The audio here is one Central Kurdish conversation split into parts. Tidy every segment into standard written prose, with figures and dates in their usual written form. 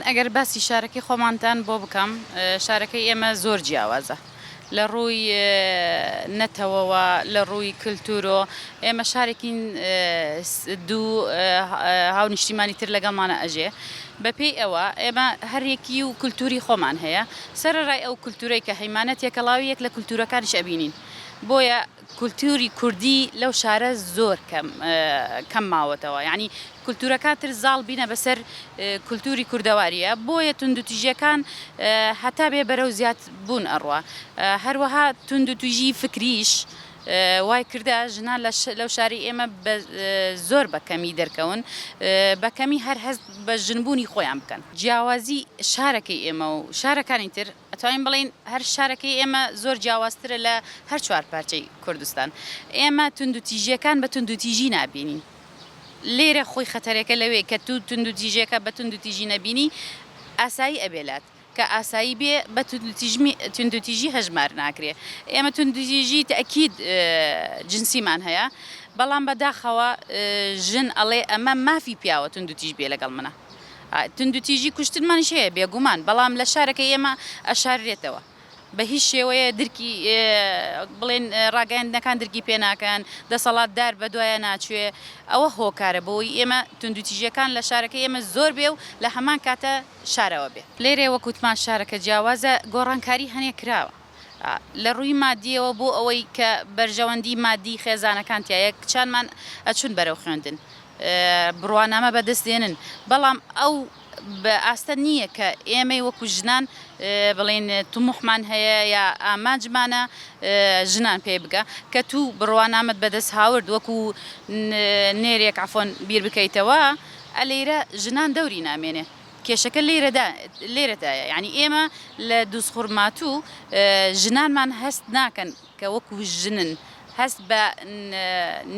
ئەگەر باسی شارەکەی خۆمانتان بۆ بکەم شارەکەی ئێمە زۆر جیاوازە لە ڕووی نەتەوەوە لە ڕووی کللتورۆ ئێمە شارێکین دوو هاونیشتیمانی تر لەگەڵمانە ئەژێ بەپێی ئەوە ئێمە هەرێکی و کللتوری خۆمان هەیە سەرڕای ئەو کللتورەی کە هەیمانەت یەکەڵاویەک لە کللتورەکانیش ئەبینین بۆیە کللتوری کوردی لەو شارە زۆر کەم ماوەتەوە یعنی کللتورەکان تر زاڵ بینە بەسەر کللتوری کوردەواریە بۆیە توندوتیژەکان هەتا بێ بەرەو زیاد بوون ئەڕوا هەروەها توندوتیژی فکریش وای کردا ژنان لەو شاری ئێمە زۆر بەکەمی دەرکەون بەکەمی هەر هەست بە ژنبوونی خۆیان بکەن جیاوازی شارەکەی ئێمە و شارەکانی تر ئەتوانین بڵین هەر شارەکەی ئێمە زۆر جیاوازترە لە هەر چوار پارچەی کوردستان ئێمە توندوتیژیەکان بە توندوتیژی نابینین لێرە خۆی خەتەرەکە لەوێ کە تو توندوتیژیەکە بە توندوتیژی نەبینی ئاسایی ئەبێلات کە ئاسایی بێ بە توندوتیژی هەژمار ناکرێ ئێمە توندوتیژی تەکید جنسیمان هەیە بەڵام بەداخەوە ژن ئەڵێ ئەمە مافی پیاوە توندوتیژ بێ لەگەڵ منە توندوتیژی کوشتنمانیش هەیە بێگومان بەڵام لە شارەکە ئێمە ئەشاررێتەوە بە هیچ شێوەیە درکی بڵێن ڕاگەیاندنەکان درکی پێ ناکەن دەسەڵاتدار بە دوایە ناچوێ ئەوە هۆکارە بۆی ئێمە توندوتیژیەکان لە شارەکە ئێمە زۆر بێ و لە هەمان کاتە شارەوە بێ لێرێ وەکوتمان شارەکە جیاوازە گۆڕانکاری هەنێ کراوە لە ڕووی مادیەوە بۆ ئەوەی کە بەرژەوەندی مادی خێزانەکان تایە کچانمان ئەچون بەرەو خوێندن بڕوانامە بەدەستێنن بەڵام ئەو بە ئاستە نییە کە ئێمەی وەکو ژنان بڵێن تومحمان هەیە یا ئامانجمانە ژنان پێ بگە کە تو بڕوانامت بەدەست هاورد وەکو نێرێک عفۆن بیر بکەیتەوە ئەلێرە ژنان دەوری نامێنێ کێشەکە لێرەدایە یعنی ئێمە لە دووسخورماتوو ژنانمان هەست ناکەن کە وەکو ژنن هەست بە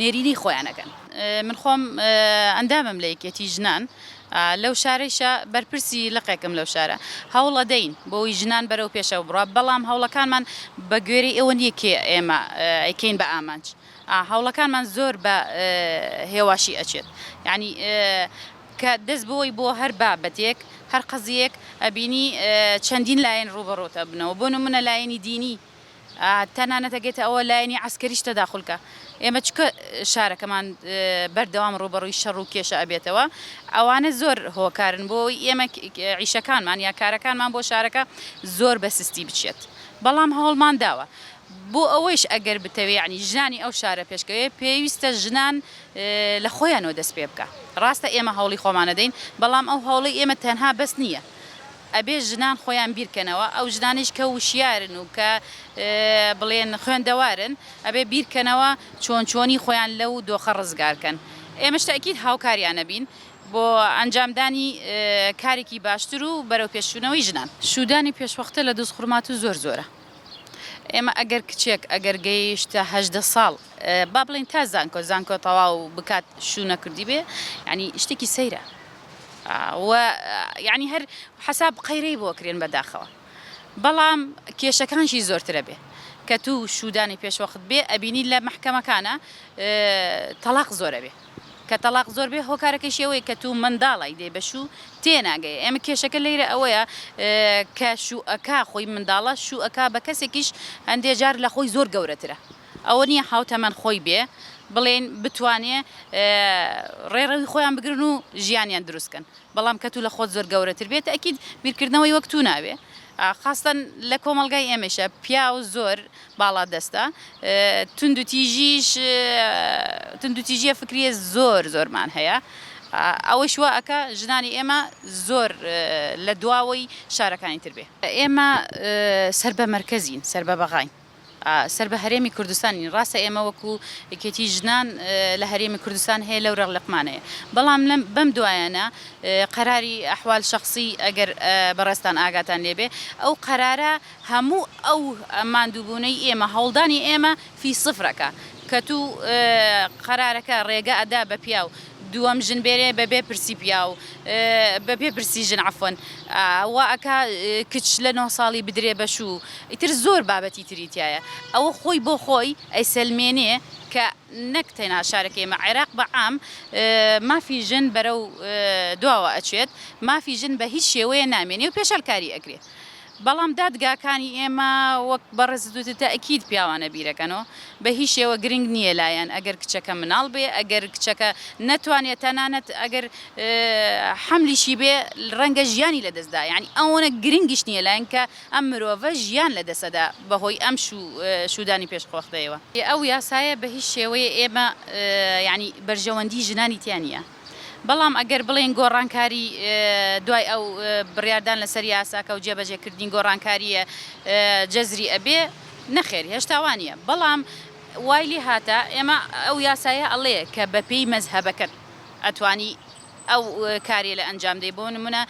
نێرینی خۆیانەکەن من خۆم ئەندامم لە یەکێتی ژنان لەو شارەیشە بەرپرسی لەقێکم لەو شارە هەوڵە دەین بۆی ژنان بەرەو پێشەوە بڕە بەڵام هەوڵەکانمان بە گوێرەی ئەوە نییە کێ ئێمە ئەیکەین بە ئامانج هەوڵەکانمان زۆر بە هێواشی ئەچێت یعنی کە دەست بۆی بۆ هەر بابەتێک هەر قەزیەک ئەبینی چەندین لایەن ڕوبەڕۆتە بنەوە بۆ نمونە لایەنی دینی تەنانەتەگێتە ئەوە لایەنی عسکەریش تەداخولکە ئێمە چکە شارەکەمان بەردەوام ڕوبەڕووی شەڕ و کێشە ئەبێتەوە ئەوانە زۆر هۆکارن بۆی ئێمە عیشەکانمان یا کارەکانمان بۆ شارەکە زۆر بەسستی بچێت بەڵام هەوڵمان داوە بۆ ئەوەیش ئەگەر بتەوێ یعنی ژنانی ئەو شارە پێشکەوێ پێویستە ژنان لە خۆیانەوە دەست پێ بکە ڕاستە ئێمە هەوڵی خۆمانە دەین بەڵام ئەو هەوڵی ئێمە تەنها بەس نییە ئەبێ ژنان خۆیان بیرکەنەوە ئەو ژنانیش کە وشیارن و کە بڵێن خوێندەوارن ئەبێ بیرکەنەوە چۆنی خۆیان لەو دۆخە ڕزگارکەن ئێمەش تەکید هاوکاریانە بین بۆ ئەنجامدانی کارێکی باشتر و بەرەو پێشچوونەوەی ژنان شودانی پێشوەختە لە دۆزخورمات و زۆرە ئێمە ئەگەر کچێک ئەگەر گەیشتە 18 ساڵ با بڵێن تا زانکۆ تەواو بکات شوونە کردی بێ ینی شتێکی سەیرە یعنی هەر حساب قەیرەی بۆ کرێن بەداخەوە بەڵام کێشەکانشی زۆرترە بێ کە تو شودانی پێشوەخت بێ ئەبینی لە محکەمەکانە تەلاق زۆرە بێ کە تەلاق زۆر بێ هۆکارەکەی شێوەیە کە تو منداڵی دێ بەشوو تێناگەی ئێمە کێشەکە لێرە ئەوەیە کە شوئەکە خۆی منداڵە شوئەکە بە کەسێکیش هەندێک جار لە خۆی زۆر گەورەترە ئەوە نییە حوتەمەند خۆی بێ بڵێن بتوانێ ڕێڕەوی خۆیان بگرن و ژیانیان دروستکەن بەڵام کە تو لە خۆت زۆر گەورەتر بێت ئەکید بیرکردنەوەی وەک تو ناوێ خاستن لە کۆمەلگای ئێمەشە پیا و زۆر باڵا دەستە توندوتیژیە فکریە زۆرمان هەیە ئەوەی شوە ئەکە ژنانی ئێمە زۆر لە دواوەی شارەکانی تر بێ ئێمە سەر بە مەرکەزین سەر بە بەغاین سەر بە هەرێمی کوردستانی ڕاستە ئێمە وەکو یەکێتی ژنان لە هەرێمی کوردستان هەیە لەو ڕێغلەقمانەیە بەڵام بەم دوایانە قەراری ئەحوال شەخسی ئەگەر بەڕێستان ئاگاتان لێبێ ئەو قەرارە هەموو ئەو ماندووبوونەی ئێمە هەوڵدانی ئێمە فی سفرەکە کە تو قەرارەکە ڕێگە ئەدا بە پیاو دووەم ژن بێرێ بەبێ پرسی پیا و بەبێ پرسی ژن عەفوەن وا ئەکا کچ لە 9 ساڵی بدرێ بەشوو ئیتر زۆر بابەتی تریتایە ئەوە خۆی بۆ خۆی ئەیسەلمێنێ کە نەک تەنها شارەکە ئێمە عێراق بەعام مافی ژن بەرەو دواوە ئەچێت مافی ژن بە هیچ شێوەیە نامێنێ و پێشەلکاری ئەکرێ بەڵام دادگاکانی ئێمە وەک بەڕێزدوتە تەئکید پیاوانە بیرەکەنەوە بە هیچ شێوە گرنگ نییە لایەن ئەگەر کچەکە مناڵ بێ ئەگەر کچەکە نەتوانێت تەنانەت ئەگەر حەملیشی بێ ڕەنگە ژیانی لەدەستدا یعنی ئەوەنە گرنگیش نییە لایەن کە ئەم مرۆڤە ژیان لەدەسەدا بەهۆی ئەم شودانی پێشخۆختەوەیەوە ئەو یاسایە بە هیچ شێوەیە ئێمە یعنی بەرژەوەندی ژنانی تیانە بەڵام ئەگەر بڵێن گۆڕانکاری دوای ئەو بڕیاردان لەسەر یاساکە و جێبەجێکردنی گۆڕانکاریە جەزری ئەبێ نەخێری هێشتاوانە بەڵام وای لێ هاتە ئێمە ئەو یاسایە ئەڵێ کە بەپێی مەزهەبەکەت ئەتوانی ئەو کارێ لە ئەنجام دەی بۆ نمونە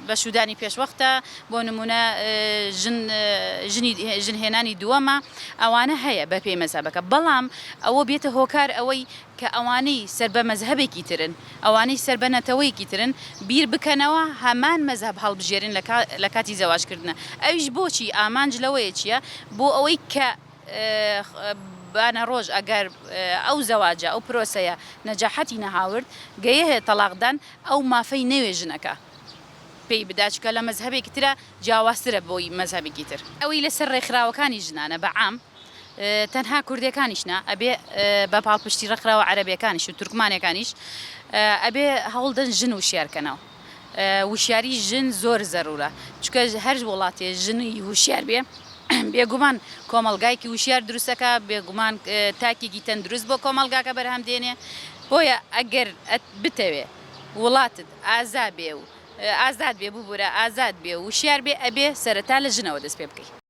بە شودانی پێشوەختە بۆ نمونە ژنهێنانی دووەمە ئەوانە هەیە بە پێی مەزهەبەکە بەڵام ئەوە بێتە هۆکار ئەوەی کە ئەوانەی سەر بە مەزهەبێکی ترن ئەوانەی سەر بە نەتەوەیەکی ترن بیر بکەنەوە هەمان مەزهەب هەڵبژێرن لە کاتی زەواجکردنە ئەویش بۆچی ئامانج لەوەیە چییە بۆ ئەوەی کە بانە ڕۆژ ئەگەر ئەو زەواجە ئەو پرۆسەیە نەجاحەتی نەهاورد گەیە تەلاقدان ئەو مافەی نەوێ ژنەکە پێی بداچکە لە مەزهەبێکی ترە جیاوازترە بۆی مەزهەبێکی تر ئەوەی لەسەر ڕێکخراوەکانی ژنانە بەعام تەنها کوردەکانیشنا ئەبێ بە پاڵپشتی ڕێکخراوە عەرەبیەکانیش و تورکمانەکانیش ئەبێ هەوڵدەن ژن وشیارکەنەوە وشیاری ژن زۆر زەرورە چونکە هەر وڵاتێ ژنی وشیار بێ بێگومان کۆمەلگایکی وشیار دروستەکە بێگومان تاکێکی تەندروست بۆ کۆمەلگاکە بەرهەم دێنێ بۆیە ئەگەر بتەوێ وڵاتت ئازا بێ و ئازاد بێ ببوورە ئازاد بێ و وشیار بێ ئەبێ سەرەتا لە ژنەوە دەست پێ بکەیت